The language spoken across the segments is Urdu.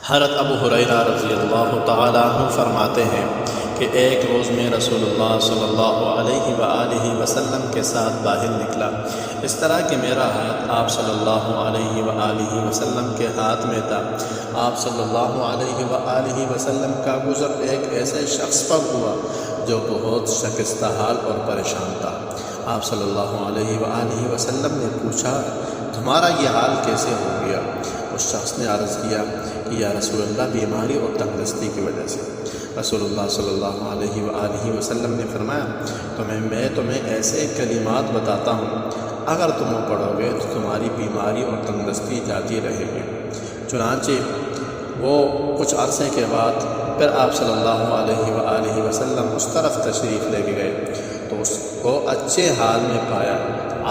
حضرت ابو ہریرہ رضی اللہ تعالیٰ عنہ فرماتے ہیں کہ ایک روز میں رسول اللہ صلی اللہ علیہ وآلہ وسلم کے ساتھ باہر نکلا، اس طرح کہ میرا ہاتھ آپ صلی اللہ علیہ وآلہ وسلم کے ہاتھ میں تھا۔ آپ صلی اللہ علیہ وآلہ وسلم کا گزر ایک ایسے شخص پر ہوا جو بہت شکستہ حال اور پریشان تھا۔ آپ صلی اللہ علیہ وآلہ وسلم نے پوچھا، تمہارا یہ حال کیسے ہو گیا؟ اس شخص نے عرض کیا کہ یا رسول اللہ، بیماری اور تنگدستی کی وجہ سے۔ رسول اللہ صلی اللہ علیہ وآلہ وسلم نے فرمایا، میں تمہیں ایسے کلمات بتاتا ہوں، اگر تم وہ پڑھو گے تو تمہاری بیماری اور تنگدستی جاتی رہے گی۔ چنانچہ وہ کچھ عرصے کے بعد پھر آپ صلی اللہ علیہ وآلہ وسلم اس طرف تشریف لے کے گئے تو اس کو اچھے حال میں پایا۔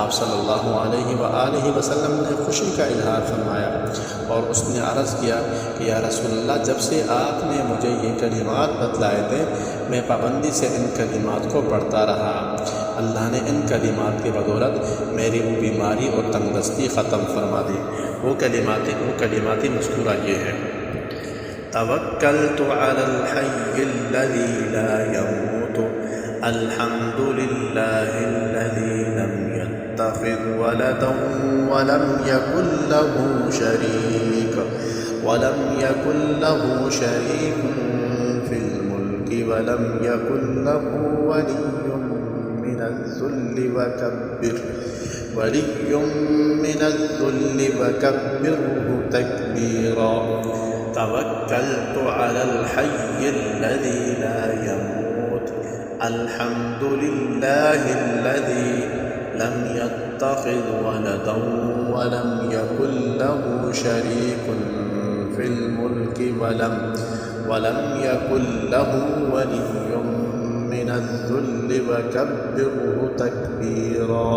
آپ صلی اللہ علیہ وآلہ وسلم نے خوشی کا اظہار فرمایا اور اس نے عرض کیا کہ یا رسول اللہ، جب سے آپ نے مجھے یہ کلمات بتلائے تھے میں پابندی سے ان کلمات کو پڑھتا رہا۔ اللہ نے ان کلمات کی بدولت میری وہ بیماری اور تنگدستی ختم فرما دی۔ وہ کلمات مذکورہ یہ ہے: توکلت علی الحی الذی لا يموت، الحمد للہ الذی لم يتخذ ولدا ولم يكن له شریک فی الملک ولم يكن له ولی من الذل وكبره تکبیرا۔ توکلت علی الحی الذی لا يموت، الحمد للہ الذی لم يتخذ ولدا ولم يكن له شریک فی الملک ولم يكن له ولی من الذل وكبره تکبیرا۔